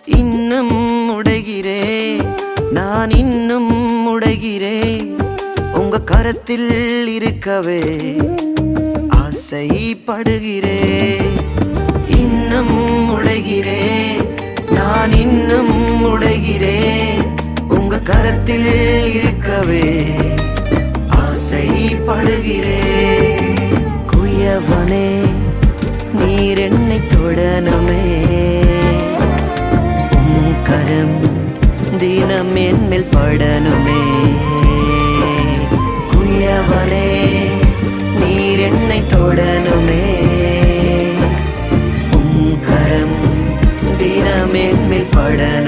இன்னும் உடைகிறேன், நான் இன்னும் உடைகிறேன். உங்க கரத்தில் இருக்கவே ஆசைப்படுகிறேன். இன்னும் உடைகிறேன், நான் இன்னும் உடைகிறேன். உங்க கரத்தில் இருக்கவே ஆசைப்படுகிறேன். குயவனே நீர் என்னை தொடணுமே, உம் கரம் தினம் என்மேல் படணுமே. குயவனே நீர் என்னை தொடணுமே, உம் கரம் தினம் என்மேல் படணுமே.